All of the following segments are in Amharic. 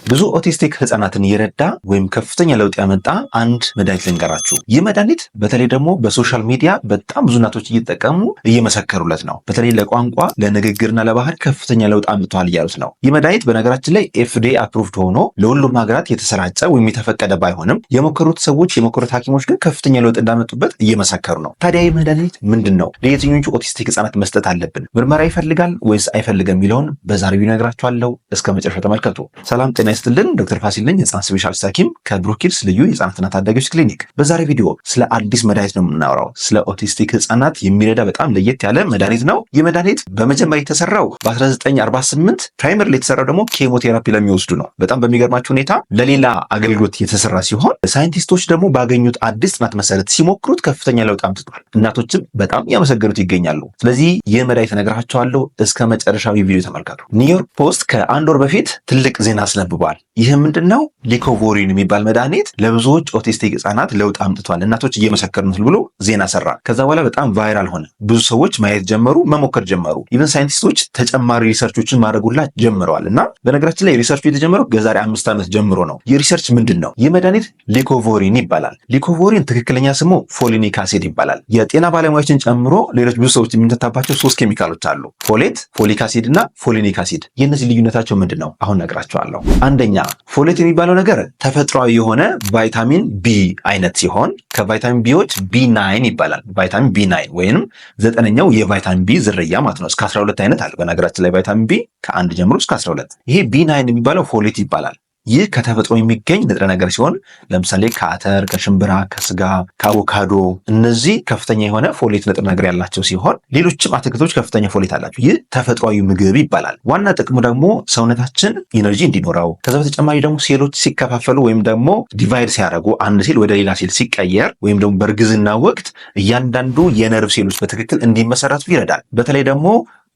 ብዙ ኦቲስቲክ ህፃናትን የረዳ ወይም ከፍተኛ ለውጥ ያመጣ አንድ መድኃኒት ልንገራችሁ። ይህ መድኃኒት በተለይ ደግሞ በሶሻል ሚዲያ በጣም ብዙ እናቶች እየተጠቀሙ እየመሰከሩለት ነው። በተለይ ለቋንቋ ለንግግርና ለባህል ከፍተኛ ለውጥ አምጥቷል እያሉት ነው። ይህ መድኃኒት በነገራችን ላይ ኤፍዲኤ አፕሩቭድ ሆኖ ለሁሉም ሀገራት የተሰራጨ ወይም የተፈቀደ ባይሆንም የሞከሩት ሰዎች የሞከሩት ሐኪሞች ግን ከፍተኛ ለውጥ እንዳመጡበት እየመሰከሩ ነው። ታዲያ ይህ መድኃኒት ምንድን ነው? ለየትኞቹ ኦቲስቲክ ህፃናት መስጠት አለብን? ምርመራ ይፈልጋል ወይስ አይፈልግም የሚለውን በዛሬው እነግራችኋለሁ። እስከ መጨረሻው ተመልከቱ። ሰላም ጤና ይስጥልን። ዶክተር ፋሲል ነኝ፣ የህፃናት ስፔሻሊስት ሐኪም ከብሩክ ኪድስ ልዩ የህፃናትና ታዳጊዎች ክሊኒክ። በዛሬ ቪዲዮ ስለ አዲስ መድኃኒት ነው የምናወራው። ስለ ኦቲስቲክ ህፃናት የሚረዳ በጣም ለየት ያለ መድኃኒት ነው። ይህ መድኃኒት በመጀመሪያ የተሰራው በ1948 ፕራይመር ላይ የተሰራው ደግሞ ኬሞቴራፒ ለሚወስዱ ነው። በጣም በሚገርማችሁ ሁኔታ ለሌላ አገልግሎት የተሰራ ሲሆን ሳይንቲስቶች ደግሞ ባገኙት አዲስ ጥናት መሰረት ሲሞክሩት ከፍተኛ ለውጥ አምጥቷል። እናቶችም በጣም ያመሰገኑት ይገኛሉ። ስለዚህ ይህ መድኃኒት እነግራችኋለሁ። እስከ መጨረሻው ቪዲዮ ተመልከቱ። ኒውዮርክ ፖስት ከአንድ ወር በፊት ትልቅ ዜና አስነብቧል። ይህ ምንድነው? ሊኮቮሪን የሚባል መድኃኒት ለብዙዎች ኦቲስቲክ ህጻናት ለውጥ አምጥቷል፣ እናቶች እየመሰከሩት ብሎ ዜና ሰራ። ከዛ በኋላ በጣም ቫይራል ሆነ። ብዙ ሰዎች ማየት ጀመሩ፣ መሞከር ጀመሩ። ኢቨን ሳይንቲስቶች ተጨማሪ ሪሰርቾችን ማድረጉላ ጀምረዋል። እና በነገራችን ላይ ሪሰርቹ የተጀመረው ከዛሬ 5 ዓመት ጀምሮ ነው። ይህ ሪሰርች ምንድን ነው? ይህ መድኃኒት ሊኮቮሪን ይባላል። ሊኮቮሪን ትክክለኛ ስሙ ፎሊኒክ አሲድ ይባላል። የጤና ባለሙያዎችን ጨምሮ ሌሎች ብዙ ሰዎች የሚንተታባቸው 3 ኬሚካሎች አሉ፣ ፎሌት፣ ፎሊክ አሲድ እና ፎሊኒክ አሲድ። የእነዚህ ልዩነታቸው ምንድን ነው? አሁን ነግራቸዋለሁ። አንደኛ ፎሌት የሚባለው ነገር ተፈጥሯዊ የሆነ ቫይታሚን ቢ አይነት ሲሆን ከቫይታሚን ቢዎች ቢ9 ይባላል። ቫይታሚን ቢ9 ወይንም 9ኛው የቫይታሚን ቢ ዝርያ ማለት ነው። እስከ 12 አይነት አለ። በነገራችን ላይ ቫይታሚን ቢ ከ1 ጀምሮ እስከ 12። ይሄ ቢ9 የሚባለው ፎሌት ይባላል። ይህ ከተፈጥሮ የሚገኝ ንጥረ ነገር ሲሆን ለምሳሌ ከአተር፣ ከሽምብራ፣ ከስጋ፣ ከአቮካዶ እነዚህ ከፍተኛ የሆነ ፎሌት ንጥረ ነገር ያላቸው ሲሆን ሌሎችም አትክልቶች ከፍተኛ ፎሌት አላቸው። ይህ ተፈጥሯዊ ምግብ ይባላል። ዋና ጥቅሙ ደግሞ ሰውነታችን ኢነርጂ እንዲኖረው፣ ከዛ በተጨማሪ ደግሞ ሴሎች ሲከፋፈሉ ወይም ደግሞ ዲቫይድ ሲያደርጉ አንድ ሴል ወደ ሌላ ሴል ሲቀየር ወይም ደግሞ በእርግዝና ወቅት እያንዳንዱ የነርቭ ሴሎች በትክክል እንዲመሰረቱ ይረዳል። በተለይ ደግሞ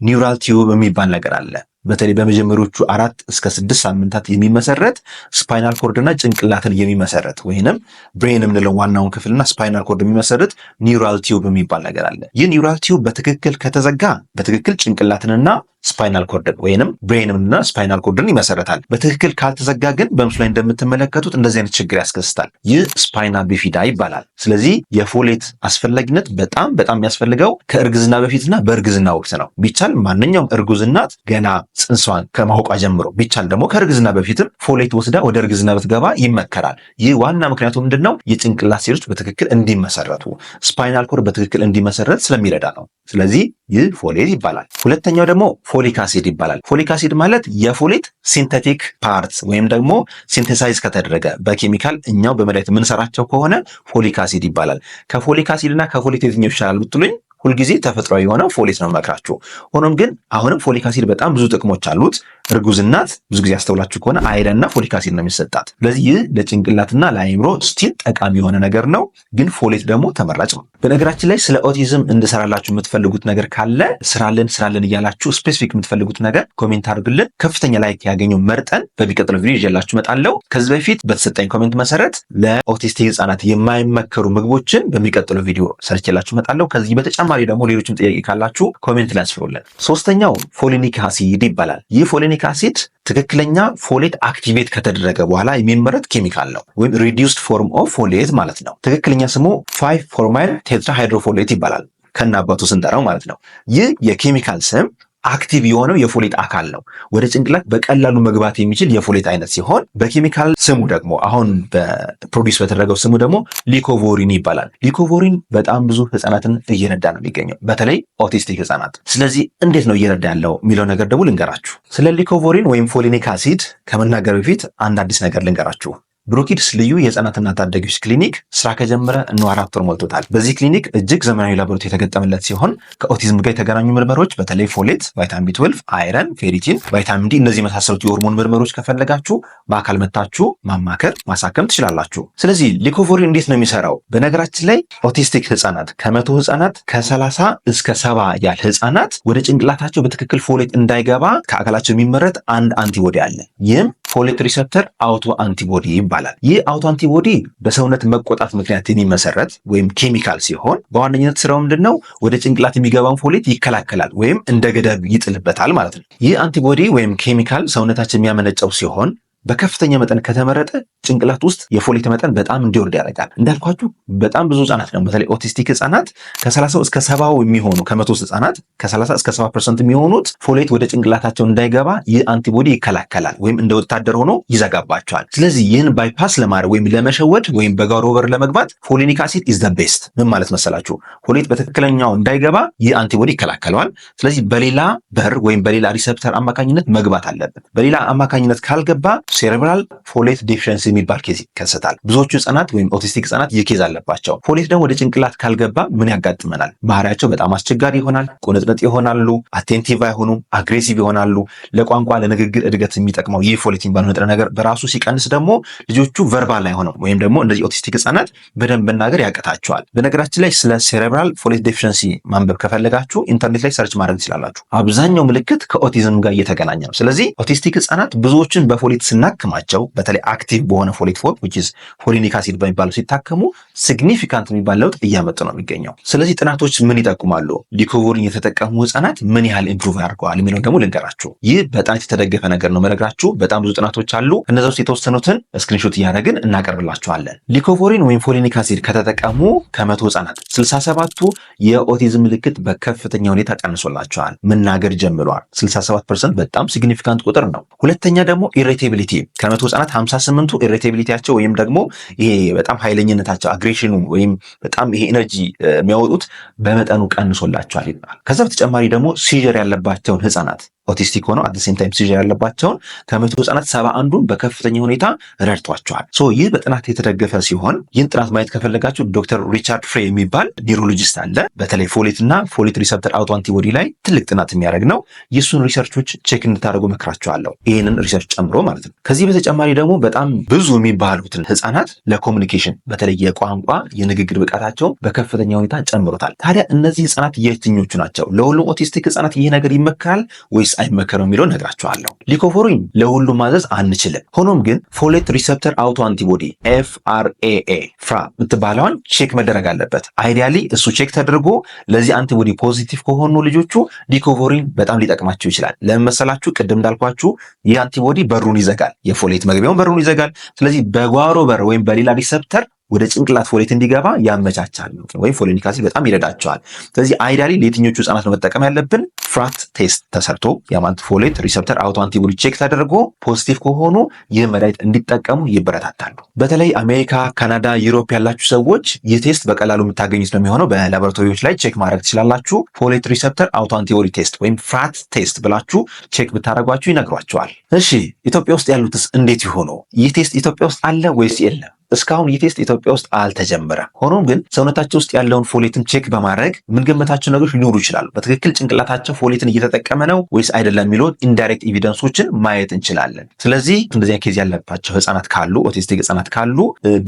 ኒውራል ቲዩብ የሚባል ነገር አለ። በተለይ በመጀመሪያዎቹ 4 እስከ 6 ሳምንታት የሚመሰረት ስፓይናል ኮርድና ጭንቅላትን የሚመሰረት ወይንም ብሬን የምንለው ዋናውን ክፍልና ስፓይናል ኮርድ የሚመሰረት ኒውራል ቲዩብ የሚባል ነገር አለ። ይህ ኒውራል ቲዩብ በትክክል ከተዘጋ በትክክል ጭንቅላትንና ስፓይናል ኮርድን ወይንም ብሬንና ስፓይናል ኮርድን ይመሰረታል። በትክክል ካልተዘጋ ግን በምስሉ ላይ እንደምትመለከቱት እንደዚህ አይነት ችግር ያስከስታል። ይህ ስፓይና ቢፊዳ ይባላል። ስለዚህ የፎሌት አስፈላጊነት በጣም የሚያስፈልገው ከእርግዝና በፊትና በእርግዝና ወቅት ነው። ቢቻል ማንኛውም እርጉዝ እናት ገና ጽንሷን ከማውቋ ጀምሮ ቢቻል ደግሞ ከእርግዝና በፊትም ፎሌት ወስዳ ወደ እርግዝና ብትገባ ይመከራል። ይህ ዋና ምክንያቱ ምንድነው? የጭንቅላት ሴሎች በትክክል እንዲመሰረቱ፣ ስፓይናል ኮርድ በትክክል እንዲመሰረት ስለሚረዳ ነው። ስለዚህ ይህ ፎሌት ይባላል። ሁለተኛው ደግሞ ፎሊክ አሲድ ይባላል። ፎሊክ አሲድ ማለት የፎሌት ሲንተቲክ ፓርት ወይም ደግሞ ሲንቴሳይዝ ከተደረገ በኬሚካል እኛው በመድኃኒት የምንሰራቸው ከሆነ ፎሊክ አሲድ ይባላል። ከፎሊክ አሲድ እና ከፎሌት የትኛው ይሻላል ብትሉኝ ሁልጊዜ ተፈጥሯዊ የሆነ ፎሌት ነው መክራችሁ። ሆኖም ግን አሁንም ፎሊክ አሲድ በጣም ብዙ ጥቅሞች አሉት። እርጉዝ እናት ብዙ ጊዜ ያስተውላችሁ ከሆነ አይረንና ፎሊክ አሲድ ነው የሚሰጣት። ስለዚህ ይህ ለጭንቅላትና ለአይምሮ ስቲል ጠቃሚ የሆነ ነገር ነው። ግን ፎሌት ደግሞ ተመራጭ ነው። በነገራችን ላይ ስለ ኦቲዝም እንድሰራላችሁ የምትፈልጉት ነገር ካለ ስራልን እያላችሁ ስፔሲፊክ የምትፈልጉት ነገር ኮሜንት አድርግልን። ከፍተኛ ላይክ ያገኘው መርጠን በሚቀጥለው ቪዲዮ ይዤላችሁ እመጣለሁ። ከዚህ በፊት በተሰጠኝ ኮሜንት መሰረት ለኦቲስቲክ ህጻናት የማይመከሩ ምግቦችን በሚቀጥለው ቪዲዮ ሰርቼላችሁ እመጣለሁ። ከዚህ በተጨማሪ ደግሞ ሌሎችም ጥያቄ ካላችሁ ኮሜንት ላይ አስፍሩልን። ሶስተኛው ፎሊኒክ አሲድ ይባላል። ይህ ፎሊኒክ አሲድ ትክክለኛ ፎሌት አክቲቬት ከተደረገ በኋላ የሚመረት ኬሚካል ነው፣ ወይም ሪዲዩስድ ፎርም ኦፍ ፎሌት ማለት ነው። ትክክለኛ ስሙ 5 ፎርማይል ቴትራሃይድሮፎሌት ይባላል፣ ከናባቱ ስንጠራው ማለት ነው። ይህ የኬሚካል ስም አክቲቭ የሆነው የፎሌት አካል ነው። ወደ ጭንቅላት በቀላሉ መግባት የሚችል የፎሌት አይነት ሲሆን በኬሚካል ስሙ ደግሞ አሁን በፕሮዲስ በተደረገው ስሙ ደግሞ ሊኮቮሪን ይባላል። ሊኮቮሪን በጣም ብዙ ህፃናትን እየረዳ ነው የሚገኘው፣ በተለይ ኦቲስቲክ ህፃናት። ስለዚህ እንዴት ነው እየረዳ ያለው የሚለው ነገር ደግሞ ልንገራችሁ። ስለ ሊኮቮሪን ወይም ፎሊኒክ አሲድ ከመናገር በፊት አንድ አዲስ ነገር ልንገራችሁ። ብሩክ ኪድስ ልዩ የህፃናትና ታዳጊዎች ክሊኒክ ስራ ከጀመረ 4 ወር ሞልቶታል። በዚህ ክሊኒክ እጅግ ዘመናዊ ላቦራቶሪ የተገጠመለት ሲሆን ከኦቲዝም ጋር የተገናኙ ምርመሮች በተለይ ፎሌት፣ ቫይታሚን ቢ12፣ አይረን፣ ፌሪቲን፣ ቫይታሚን ዲ እነዚህ የመሳሰሉት የሆርሞን ምርመሮች ከፈለጋችሁ በአካል መታችሁ ማማከር ማሳከም ትችላላችሁ። ስለዚህ ሊኮቮሪን እንዴት ነው የሚሰራው? በነገራችን ላይ ኦቲስቲክ ህፃናት ከ100 ህፃናት ከ30 እስከ 70 ያህል ህፃናት ወደ ጭንቅላታቸው በትክክል ፎሌት እንዳይገባ ከአካላቸው የሚመረት አንድ አንቲቦዲ አለ። ይህም ፎሌት ሪሰፕተር አውቶ አንቲቦዲ ይባላል። ይህ አውቶ አንቲቦዲ በሰውነት መቆጣት ምክንያት የሚመሰረት ወይም ኬሚካል ሲሆን በዋነኝነት ስራው ምንድነው? ወደ ጭንቅላት የሚገባውን ፎሌት ይከላከላል ወይም እንደ ገደብ ይጥልበታል ማለት ነው። ይህ አንቲቦዲ ወይም ኬሚካል ሰውነታችን የሚያመነጨው ሲሆን በከፍተኛ መጠን ከተመረጠ ጭንቅላት ውስጥ የፎሌት መጠን በጣም እንዲወርድ ያደርጋል። እንዳልኳችሁ በጣም ብዙ ህጻናት ነው በተለይ ኦቲስቲክ ህጻናት ከ30 እስከ 70 የሚሆኑ ከ100 ህጻናት ከ30 እስከ 70% የሚሆኑት ፎሌት ወደ ጭንቅላታቸው እንዳይገባ ይህ አንቲቦዲ ይከላከላል ወይም እንደ ወታደር ሆኖ ይዘጋባቸዋል። ስለዚህ ይህን ባይፓስ ለማድረግ ወይም ለመሸወድ ወይም በጓሮ በር ለመግባት ፎሊኒክ አሲድ ኢዝ ዘ ቤስት። ምን ማለት መሰላችሁ? ፎሌት በትክክለኛው እንዳይገባ ይህ አንቲቦዲ ይከላከለዋል። ስለዚህ በሌላ በር ወይም በሌላ ሪሰፕተር አማካኝነት መግባት አለበት። በሌላ አማካኝነት ካልገባ ሴሬብራል ፎሌት ዴፊሽንሲ የሚባል ኬዝ ይከሰታል። ብዙዎቹ ህጻናት ወይም ኦቲስቲክ ህጻናት ይህ ኬዝ አለባቸው። ፎሌት ደግሞ ወደ ጭንቅላት ካልገባ ምን ያጋጥመናል? ባህሪያቸው በጣም አስቸጋሪ ይሆናል። ቁንጥንጥ ይሆናሉ። አቴንቲቭ አይሆኑም። አግሬሲቭ ይሆናሉ። ለቋንቋ ለንግግር እድገት የሚጠቅመው ይህ ፎሌት የሚባለው ንጥረ ነገር በራሱ ሲቀንስ ደግሞ ልጆቹ ቨርባል አይሆንም ወይም ደግሞ እንደዚህ ኦቲስቲክ ህጻናት በደንብ መናገር ያቀታቸዋል። በነገራችን ላይ ስለ ሴሬብራል ፎሌት ዴፊሽንሲ ማንበብ ከፈለጋችሁ ኢንተርኔት ላይ ሰርች ማድረግ ትችላላችሁ። አብዛኛው ምልክት ከኦቲዝም ጋር እየተገናኘ ነው። ስለዚህ ኦቲስቲክ ህጻናት ብዙዎችን በፎሌት ስናክማቸው በተለይ አክቲቭ በሆነ ፎሌት ፎርም which is ፎሊኒክ አሲድ በሚባለው ሲታከሙ ሲግኒፊካንት የሚባል ለውጥ እያመጡ ነው የሚገኘው። ስለዚህ ጥናቶች ምን ይጠቁማሉ? ዲኮቮሪን የተጠቀሙ ህጻናት ምን ያህል ኢምፕሩቭ ያደርገዋል የሚለውን ደግሞ ልንገራችሁ። ይህ በጥናት የተደገፈ ነገር ነው መነግራችሁ። በጣም ብዙ ጥናቶች አሉ። እነዛ ውስጥ የተወሰኑትን ስክሪንሾት እያደረግን እናቀርብላችኋለን። ዲኮቮሪን ወይም ፎሊኒክ አሲድ ከተጠቀሙ ከመቶ ህጻናት 67ቱ የኦቲዝም ምልክት በከፍተኛ ሁኔታ ቀንሶላቸዋል። መናገር ጀምረዋል። 67% በጣም ሲግኒፊካንት ቁጥር ነው። ሁለተኛ ደግሞ ኢሪቴቢሊቲ ከመቶ ህጻናት 58ቱ ኢሪቴቢሊቲያቸው ወይም ደግሞ ይሄ በጣም ኃይለኝነታቸው አግሬሽኑ ወይም በጣም ይሄ ኤነርጂ የሚያወጡት በመጠኑ ቀንሶላቸዋል ይባላል። ከዛ በተጨማሪ ደግሞ ሲዥር ያለባቸውን ህጻናት ኦቲስቲክ ሆነው አት ሴም ታይም ሲዥር ያለባቸውን ከመቶ ህጻናት 71ዱን በከፍተኛ ሁኔታ ረድቷቸዋል። ይህ በጥናት የተደገፈ ሲሆን ይህን ጥናት ማየት ከፈለጋችሁ ዶክተር ሪቻርድ ፍሬ የሚባል ኒውሮሎጂስት አለ። በተለይ ፎሌት እና ፎሌት ሪሰፕተር አውቶ አንቲቦዲ ላይ ትልቅ ጥናት የሚያደርግ ነው። የእሱን ሪሰርቾች ቼክ እንድታደርጉ መክራቸዋለሁ፣ ይህንን ሪሰርች ጨምሮ ማለት ነው። ከዚህ በተጨማሪ ደግሞ በጣም ብዙ የሚባሉትን ህጻናት ለኮሚኒኬሽን በተለይ የቋንቋ የንግግር ብቃታቸው በከፍተኛ ሁኔታ ጨምሮታል። ታዲያ እነዚህ ህጻናት የትኞቹ ናቸው? ለሁሉም ኦቲስቲክ ህጻናት ይህ ነገር ይመከራል ወይስ አይመከረው የሚለው ነግራቸዋለሁ። ሊኮፎሪን ለሁሉም ማዘዝ አንችልም። ሆኖም ግን ፎሌት ሪሰፕተር አውቶ አንቲቦዲ FRAA ፍራ የምትባለውን ቼክ መደረግ አለበት። አይዲያሊ እሱ ቼክ ተደርጎ ለዚህ አንቲቦዲ ፖዚቲቭ ከሆኑ ልጆቹ ሊኮፎሪን በጣም ሊጠቅማቸው ይችላል። ለምን መሰላችሁ? ቅድም እንዳልኳችሁ ይህ አንቲቦዲ በሩን ይዘጋል፣ የፎሌት መግቢያውን በሩን ይዘጋል። ስለዚህ በጓሮ በር ወይም በሌላ ሪሰፕተር ወደ ጭንቅላት ፎሌት እንዲገባ ያመቻቻል ወይም ፎሊኒክ አሲድ በጣም ይረዳቸዋል። ስለዚህ አይዲያሊ ለየትኞቹ ህጻናት ነው መጠቀም ያለብን? ፍራት ቴስት ተሰርቶ የአማንት ፎሌት ሪሰፕተር አውቶ አንቲቦዲ ቼክ ተደርጎ ፖዚቲቭ ከሆኑ ይህ መድኃኒት እንዲጠቀሙ ይበረታታሉ። በተለይ አሜሪካ፣ ካናዳ፣ ዩሮፕ ያላችሁ ሰዎች ይህ ቴስት በቀላሉ የምታገኙት ነው የሚሆነው። በላቦራቶሪዎች ላይ ቼክ ማድረግ ትችላላችሁ። ፎሌት ሪሰፕተር አውቶ አንቲቦዲ ቴስት ወይም ፍራት ቴስት ብላችሁ ቼክ ብታደርጓችሁ ይነግሯቸዋል። እሺ ኢትዮጵያ ውስጥ ያሉትስ እንዴት ይሆኑ? ይህ ቴስት ኢትዮጵያ ውስጥ አለ ወይስ የለም? እስካሁን ይህ ቴስት ኢትዮጵያ ውስጥ አልተጀመረም። ሆኖም ግን ሰውነታቸው ውስጥ ያለውን ፎሌትን ቼክ በማድረግ የምንገምታቸው ነገሮች ሊኖሩ ይችላሉ። በትክክል ጭንቅላታቸው ፎሌትን እየተጠቀመ ነው ወይስ አይደለም የሚለውን ኢንዳይሬክት ኤቪደንሶችን ማየት እንችላለን። ስለዚህ እንደዚህ ኬዝ ያለባቸው ህጻናት ካሉ፣ ኦቲስቲክ ህጻናት ካሉ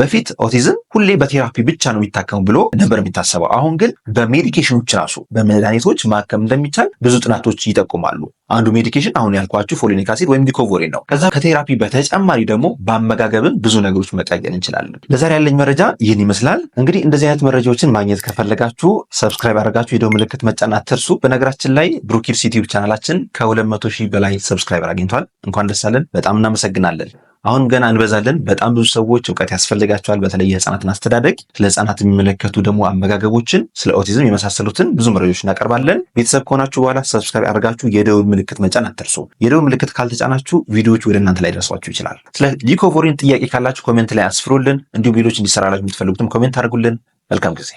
በፊት ኦቲዝም ሁሌ በቴራፒ ብቻ ነው የሚታከሙ ብሎ ነበር የሚታሰበው። አሁን ግን በሜዲኬሽኖች ራሱ በመድኃኒቶች ማከም እንደሚቻል ብዙ ጥናቶች ይጠቁማሉ። አንዱ ሜዲኬሽን አሁን ያልኳችሁ ፎሊኒክ አሲድ ወይም ዲኮቮሪን ነው። ከዛ ከቴራፒ በተጨማሪ ደግሞ በአመጋገብን ብዙ ነገሮች መቀየር እንችላለን። ለዛሬ ያለኝ መረጃ ይህን ይመስላል። እንግዲህ እንደዚህ አይነት መረጃዎችን ማግኘት ከፈለጋችሁ ሰብስክራይብ አድርጋችሁ የደወል ምልክት መጫን አትርሱ። በነገራችን ላይ ብሩኪድስ ዩቲዩብ ቻናላችን ከ200,000 በላይ ሰብስክራይበር አግኝቷል። እንኳን ደስ አለን። በጣም እናመሰግናለን። አሁን ገና እንበዛለን። በጣም ብዙ ሰዎች እውቀት ያስፈልጋቸዋል። በተለይ የህፃናትን አስተዳደግ፣ ስለ ህፃናት የሚመለከቱ ደግሞ አመጋገቦችን፣ ስለ ኦቲዝም የመሳሰሉትን ብዙ መረጃዎች እናቀርባለን። ቤተሰብ ከሆናችሁ በኋላ ሰብስክራይብ አድርጋችሁ የደውል ምልክት መጫን አትርሱ። የደውል ምልክት ካልተጫናችሁ ቪዲዮዎች ወደ እናንተ ላይ ደርሷችሁ ይችላል። ስለ ሊኮቮሪን ጥያቄ ካላችሁ ኮሜንት ላይ አስፍሩልን። እንዲሁም ሌሎች እንዲሰራላችሁ የምትፈልጉትም ኮሜንት አድርጉልን። መልካም ጊዜ